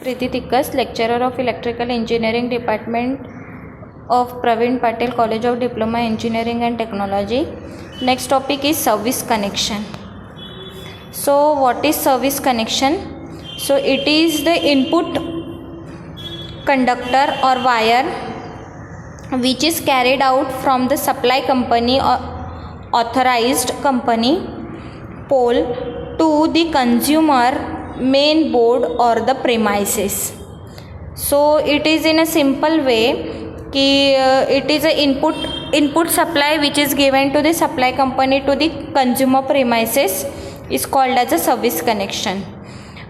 Preeti Tikkas, lecturer of Electrical Engineering Department of Praveen Patel College of Diploma Engineering and Technology. Next topic is service connection. So what is service connection? So it is the input conductor or wire which is carried out from the supply company or authorized company pole to the consumer main board or the premises. So it is in a simple way कि it is a input supply which is given to the supply company to the consumer premises is called as a service connection.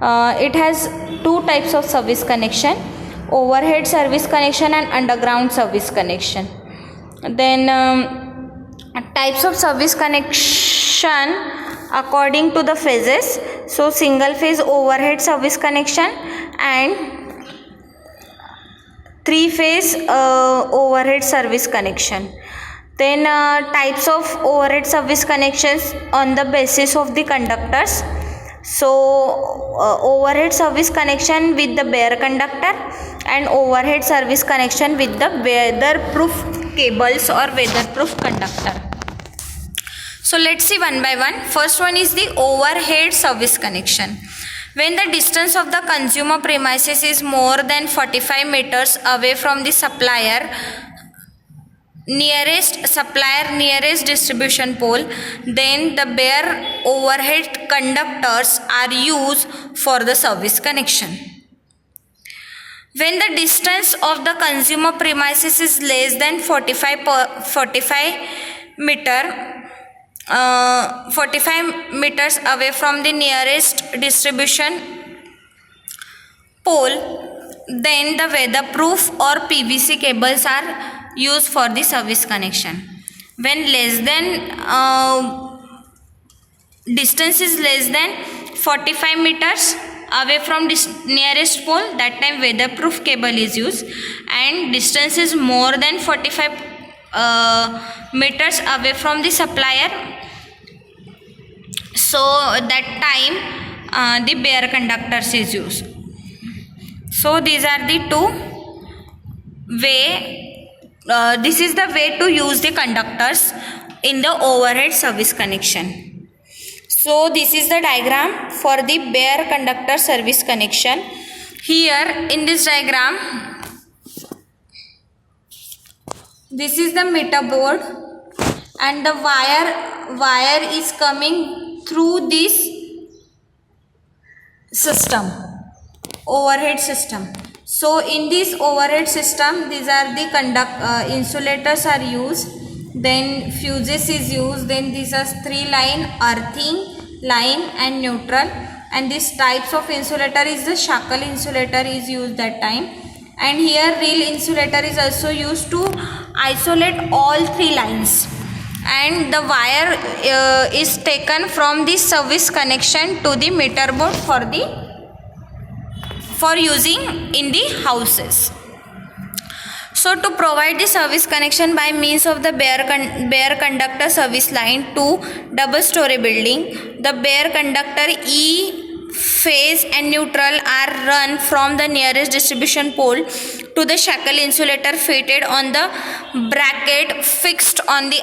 It has two types of service connection: overhead service connection and underground service connection. Then types of service connection according to the phases. So single phase overhead service connection and three phase overhead service connection. Then types of overhead service connections on the basis of the conductors. So overhead service connection with the bare conductor and overhead service connection with the weatherproof cables or weatherproof conductor. So let's see one by one. First one is the overhead service connection. When the distance of the consumer premises is more than 45 meters away from the nearest distribution pole, then the bare overhead conductors are used for the service connection. When the distance of the consumer premises is less than 45 meters away from the nearest distribution pole, then the weatherproof or PVC cables are used for the service connection. When distance is less than 45 meters away from nearest pole, that time weatherproof cable is used, and distance is more than 45 meters away from the supplier, so that time the bare conductors is used. So these are the two way. This is the way to use the conductors in the overhead service connection. So this is the diagram for the bare conductor service connection. Here in this diagram, this is the meter board and the wire is coming through this system, overhead system. So in this overhead system, these are the insulators are used, then fuses is used, then these are three line: earthing, line and neutral, and this types of insulator is the shackle insulator is used that time, and here reel insulator is also used to isolate all three lines, and the wire is taken from the service connection to the meter board for using in the houses. So to provide the service connection by means of the bare conductor service line to double story building, the bare conductor E, phase and neutral are run from the nearest distribution pole to the shackle insulator fitted on the bracket fixed on the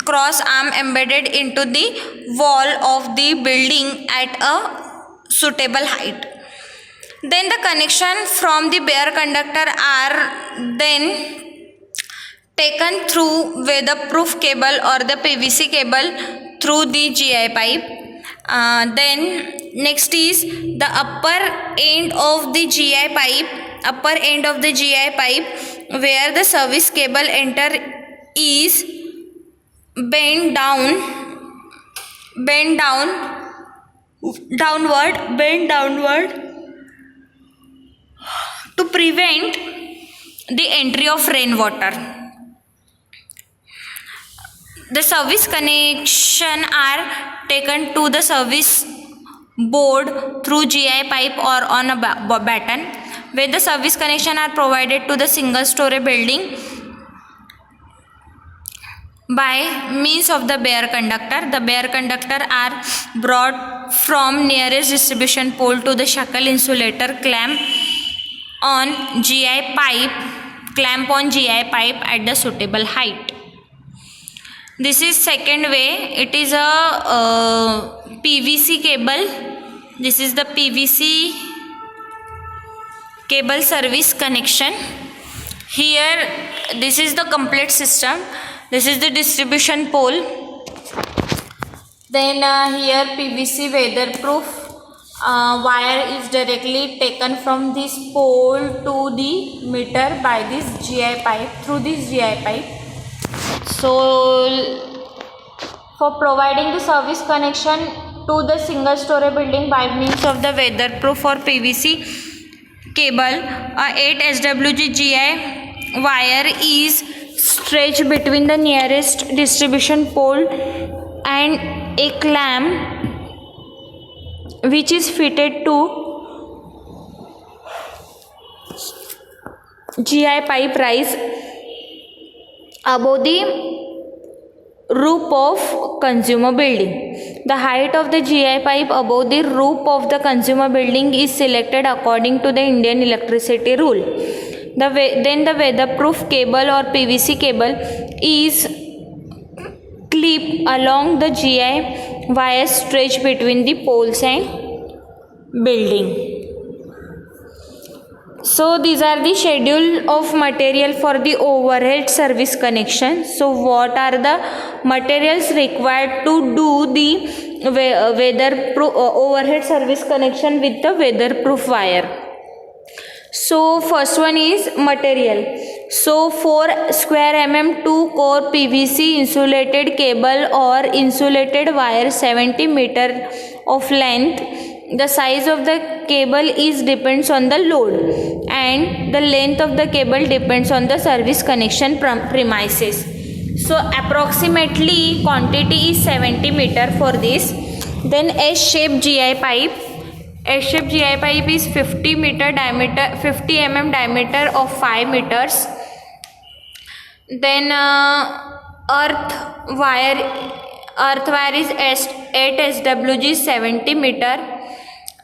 cross arm embedded into the wall of the building at a suitable height. Then the connection from the bare conductor are then taken through weatherproof cable or the PVC cable through the GI pipe. Then next is the upper end of the GI pipe where the service cable enter is bent downward to prevent the entry of rainwater. The service connection are taken to the service board through GI pipe or on a batten, where the service connection are provided to the single story building by means of the bare conductor. The bare conductor are brought from nearest distribution pole to the shackle insulator clamp on GI pipe at the suitable height. This is second way. It is a PVC cable. This is the PVC cable service connection. Here this is the complete system. This is the distribution pole. Then here PVC weatherproof wire is directly taken from this pole to the meter by this GI pipe, through this GI pipe. So for providing the service connection to the single story building by means of the weatherproof or PVC cable, a 8 SWG GI wire is stretched between the nearest distribution pole and a clamp which is fitted to GI pipe rise above the roof of consumer building. The height of the GI pipe above the roof of the consumer building is selected according to the Indian electricity rule. Then the weatherproof cable or PVC cable is clipped along the GI wire stretched between the poles and building. So these are the schedule of material for the overhead service connection. So what are the materials required to do the weatherproof overhead service connection with the weatherproof wire? So first one is material. So 4 square mm 2 core PVC insulated cable or insulated wire 70 meter of length. The size of the cable is depends on the load and the length of the cable depends on the service connection premises. So approximately quantity is 70 meter for this. Then S-shaped GI pipe. S-shaped GI pipe is 50 mm diameter of 5 meters. Then earth wire is 8 SWG 70 meter.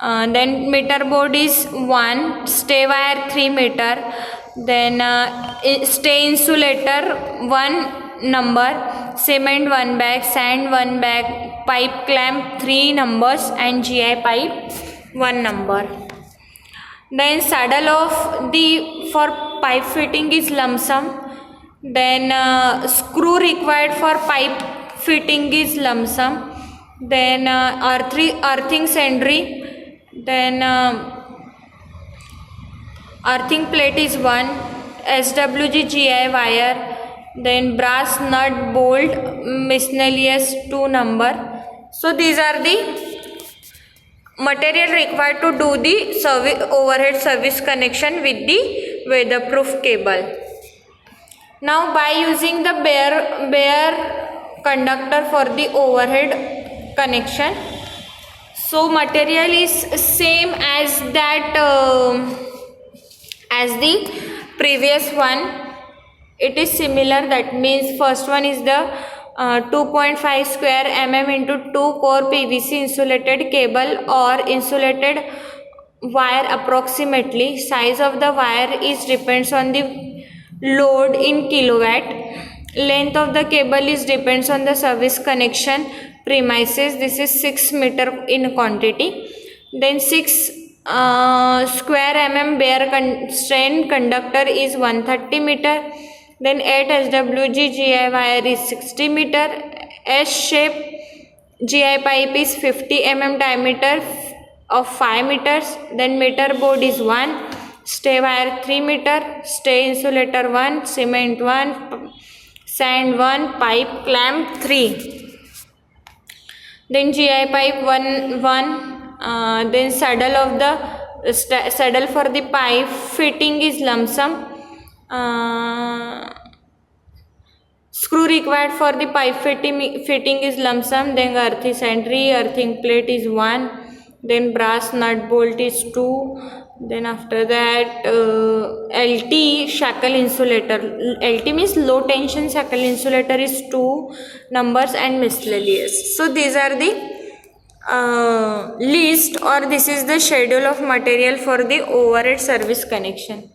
Then meter board is 1, stay wire 3 meter, then stay insulator 1 number, cement 1 bag, sand 1 bag, pipe clamp 3 numbers and GI pipe 1 number. Then saddle of the for pipe fitting is lump sum. Then screw required for pipe fitting is lump sum. Then earthing sentry. Then earthing plate is 1, SWG GI wire, then brass nut bolt miscellaneous 2 number. So these are the material required to do the overhead service connection with the weatherproof cable. Now by using the bare conductor for the overhead connection, so material is same as that as the previous one. It is similar. That means first one is the 2.5 square mm into 2 core PVC insulated cable or insulated wire approximately. Size of the wire is depends on the load in kilowatt. Length of the cable is depends on the service connection premises. This is 6 meter in quantity. Then 6 square mm bare strain conductor is 130 meter. Then 8 SWG GI wire is 60 meter. S shape GI pipe is 50 mm diameter of 5 meters. Then meter board is 1, stay wire 3 meter, stay insulator 1, cement 1, sand 1, pipe clamp 3. Then GI pipe 1. Then saddle of the saddle for the pipe fitting is lump sum. Screw required for the pipe fitting is lump sum. Then earthing sentry, earthing plate is 1. Then brass nut bolt is 2. Then after that, LT shackle insulator. LT means low tension shackle insulator is 2 numbers and miscellaneous. So these are the list, or this is the schedule of material for the overhead service connection.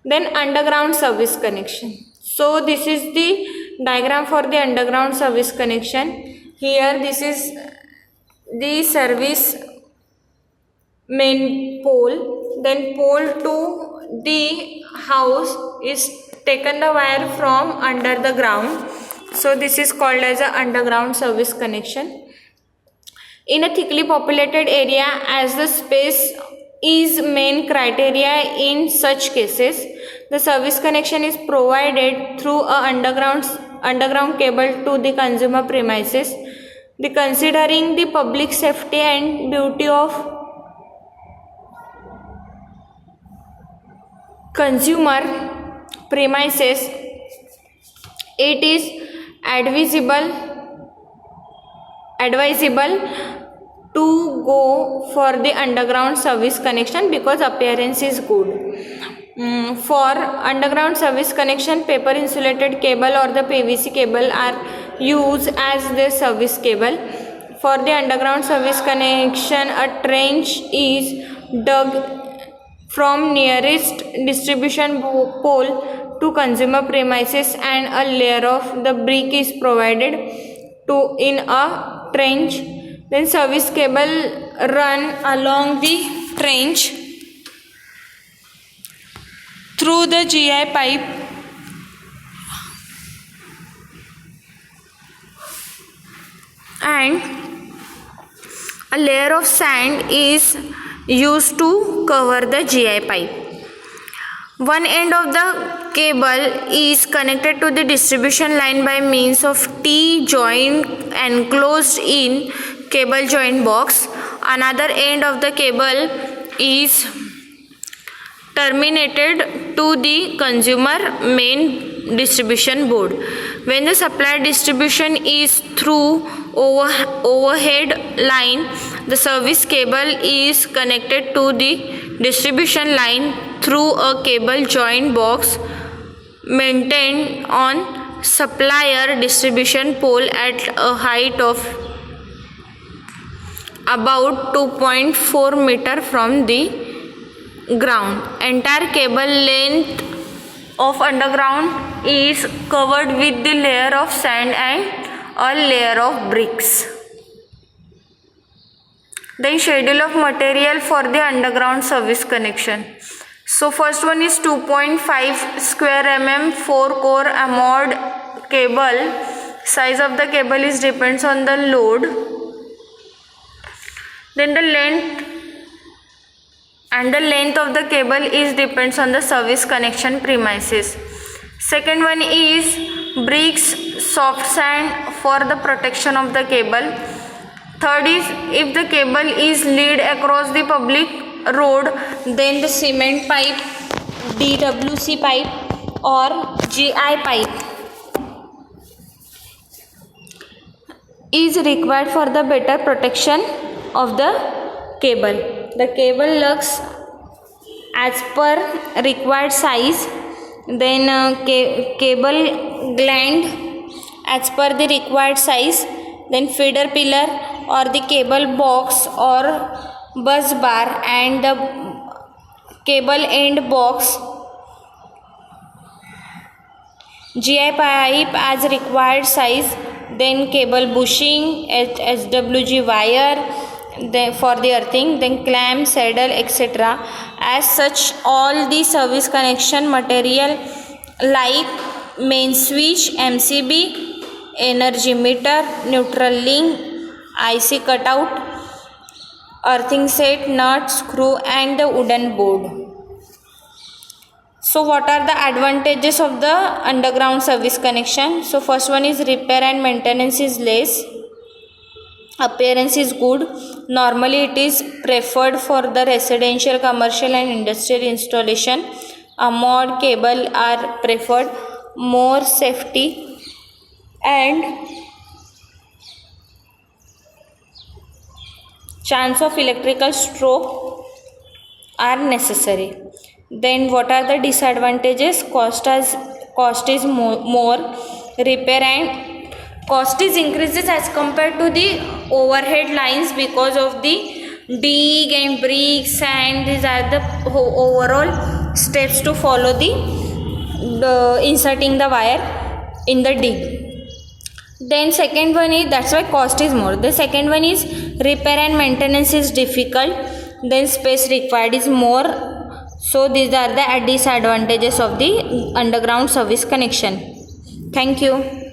Then underground service connection. So this is the diagram for the underground service connection. Here this is the service main pole, then pole to the house is taken the wire from under the ground. So this is called as a underground service connection. In a thickly populated area, as the space is main criteria in such cases, the service connection is provided through a underground cable to the consumer premises. The considering the public safety and beauty of consumer premises, it is advisable to go for the underground service connection because appearance is good. For underground service connection, paper insulated cable or the PVC cable are used as the service cable. For the underground service connection, a trench is dug from nearest distribution pole to consumer premises and a layer of the brick is provided to in a trench. Then service cable run along the trench through the GI pipe and a layer of sand is used to cover the GI pipe. One end of the cable is connected to the distribution line by means of T-joint enclosed in cable joint box. Another end of the cable is terminated to the consumer main distribution board. When the supply distribution is through overhead line, the service cable is connected to the distribution line through a cable joint box maintained on supplier distribution pole at a height of about 2.4 meter from the ground. Entire cable length of underground is covered with the layer of sand and a layer of bricks. Then schedule of material for the underground service connection. So first one is 2.5 square mm 4 core armored cable. Size of the cable is depends on the load. Then the length of the cable is depends on the service connection premises. Second one is bricks, soft sand for the protection of the cable. Third is if the cable is laid across the public road, then the cement pipe, DWC pipe or GI pipe is required for the better protection of the cable. The cable lugs as per required size, then cable gland as per the required size, then feeder pillar or the cable box or bus bar and the cable end box, GI pipe as required size, then cable bushing, SWG wire, then for the earthing, then clamp, saddle, etc. As such, all the service connection material like main switch, MCB, energy meter, neutral link, IC cutout, earthing set, nut, screw and the wooden board. So what are the advantages of the underground service connection? So first one is repair and maintenance is less. Appearance is good. Normally it is preferred for the residential, commercial and industrial installation. Armored cable are preferred. More safety and chance of electrical stroke are necessary. Then what are the disadvantages? Cost is more. Repair and cost is increases as compared to the overhead lines because of the dig and bricks, and these are the overall steps to follow the inserting the wire in the dig. Then second one is, that's why cost is more. The second one is repair and maintenance is difficult, then space required is more. So these are the disadvantages of the underground service connection. Thank you.